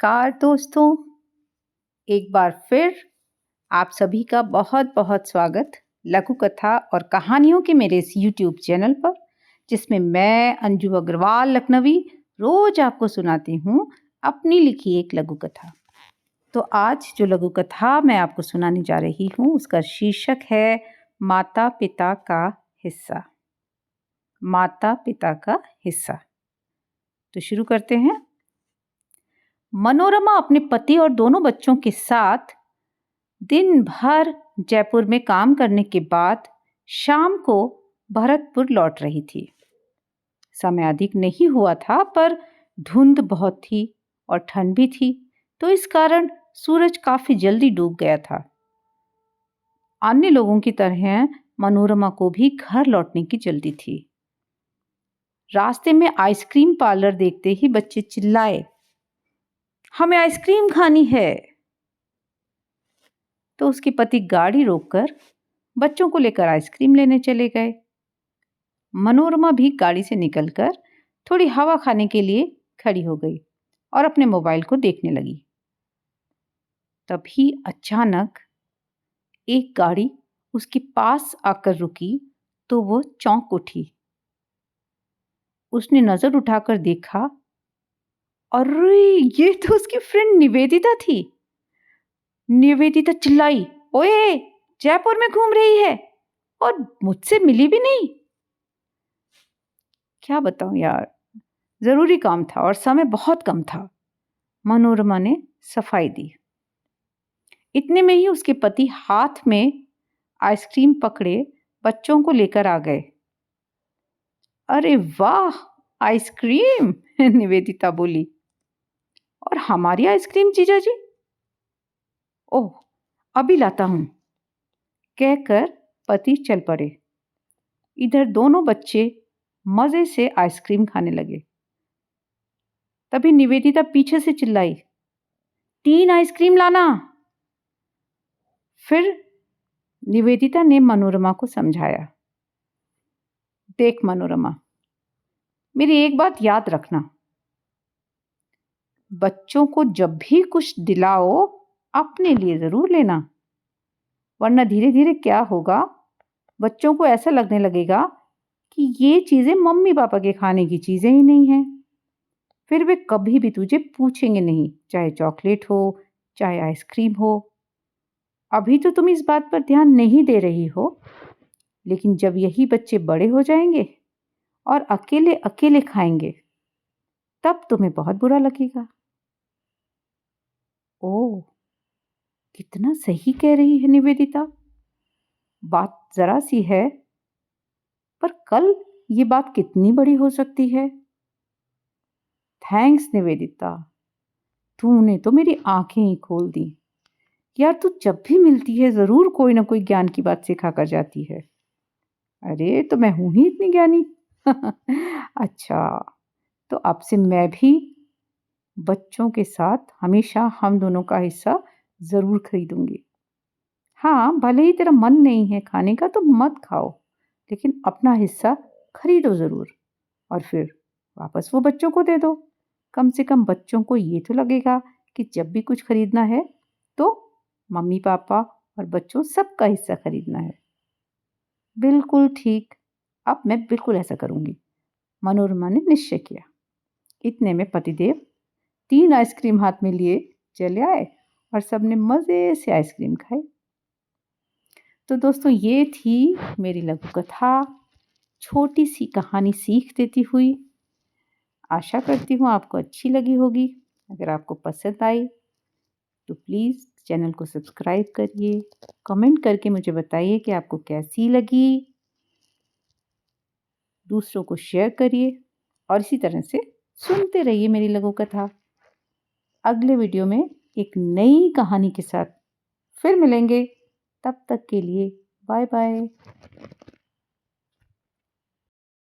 नमस्कार दोस्तों, एक बार फिर आप सभी का बहुत बहुत स्वागत लघु कथा और कहानियों के मेरे इस यूट्यूब चैनल पर, जिसमें मैं अंजू अग्रवाल लखनवी रोज आपको सुनाती हूँ अपनी लिखी एक लघु कथा। तो आज जो लघु कथा मैं आपको सुनाने जा रही हूँ उसका शीर्षक है माता पिता का हिस्सा। माता पिता का हिस्सा। तो शुरू करते हैं। मनोरमा अपने पति और दोनों बच्चों के साथ दिन भर जयपुर में काम करने के बाद शाम को भरतपुर लौट रही थी। समय अधिक नहीं हुआ था, पर धुंध बहुत थी और ठंड भी थी, तो इस कारण सूरज काफी जल्दी डूब गया था। अन्य लोगों की तरह मनोरमा को भी घर लौटने की जल्दी थी। रास्ते में आइसक्रीम पार्लर देखते ही बच्चे चिल्लाए, हमें आइसक्रीम खानी है। तो उसके पति गाड़ी रोककर बच्चों को लेकर आइसक्रीम लेने चले गए। मनोरमा भी गाड़ी से निकलकर थोड़ी हवा खाने के लिए खड़ी हो गई और अपने मोबाइल को देखने लगी। तभी अचानक एक गाड़ी उसके पास आकर रुकी तो वो चौंक उठी। उसने नजर उठाकर देखा, अरे ये तो उसकी फ्रेंड निवेदिता थी। निवेदिता चिल्लाई, ओए जयपुर में घूम रही है और मुझसे मिली भी नहीं। क्या बताऊं यार, जरूरी काम था और समय बहुत कम था। मनोरमा ने सफाई दी। इतने में ही उसके पति हाथ में आइसक्रीम पकड़े बच्चों को लेकर आ गए। अरे वाह, आइसक्रीम निवेदिता बोली। और हमारी आइसक्रीम जीजा जी? ओह, अभी लाता हूं, कहकर पति चल पड़े। इधर दोनों बच्चे मजे से आइसक्रीम खाने लगे। तभी निवेदिता पीछे से चिल्लाई, 3 आइसक्रीम लाना। फिर निवेदिता ने मनोरमा को समझाया, देख मनोरमा, मेरी एक बात याद रखना, बच्चों को जब भी कुछ दिलाओ अपने लिए जरूर लेना, वरना धीरे धीरे क्या होगा, बच्चों को ऐसा लगने लगेगा कि ये चीजें मम्मी पापा के खाने की चीजें ही नहीं हैं। फिर वे कभी भी तुझे पूछेंगे नहीं, चाहे चॉकलेट हो चाहे आइसक्रीम हो। अभी तो तुम इस बात पर ध्यान नहीं दे रही हो, लेकिन जब यही बच्चे बड़े हो जाएंगे और अकेले अकेले खाएंगे, तब तुम्हें बहुत बुरा लगेगा। ओह, कितना सही कह रही है निवेदिता। बात जरा सी है, पर कल ये बात कितनी बड़ी हो सकती है। थैंक्स निवेदिता, तूने तो मेरी आंखें ही खोल दी। यार, तू जब भी मिलती है जरूर कोई ना कोई ज्ञान की बात सिखा कर जाती है। अरे तो मैं हूं ही इतनी ज्ञानी। अच्छा, तो अब से मैं भी बच्चों के साथ हमेशा हम दोनों का हिस्सा जरूर खरीदूंगी। हाँ, भले ही तेरा मन नहीं है खाने का तो मत खाओ, लेकिन अपना हिस्सा खरीदो जरूर और फिर वापस वो बच्चों को दे दो। कम से कम बच्चों को ये तो लगेगा कि जब भी कुछ खरीदना है तो मम्मी पापा और बच्चों सबका हिस्सा खरीदना है। बिल्कुल ठीक, अब मैं बिल्कुल ऐसा करूंगी, मनोरमा ने निश्चय किया। इतने में पतिदेव 3 आइसक्रीम हाथ में लिए चले आए और सबने मजे से आइसक्रीम खाई। तो दोस्तों, ये थी मेरी लघु कथा, छोटी सी कहानी सीख देती हुई। आशा करती हूँ आपको अच्छी लगी होगी। अगर आपको पसंद आई तो प्लीज़ चैनल को सब्सक्राइब करिए, कमेंट करके मुझे बताइए कि आपको कैसी लगी। दूसरों को शेयर करिए और इसी तरह से सुनते रहिए मेरी लघु कथा। अगले वीडियो में एक नई कहानी के साथ फिर मिलेंगे। तब तक के लिए बाय बाय।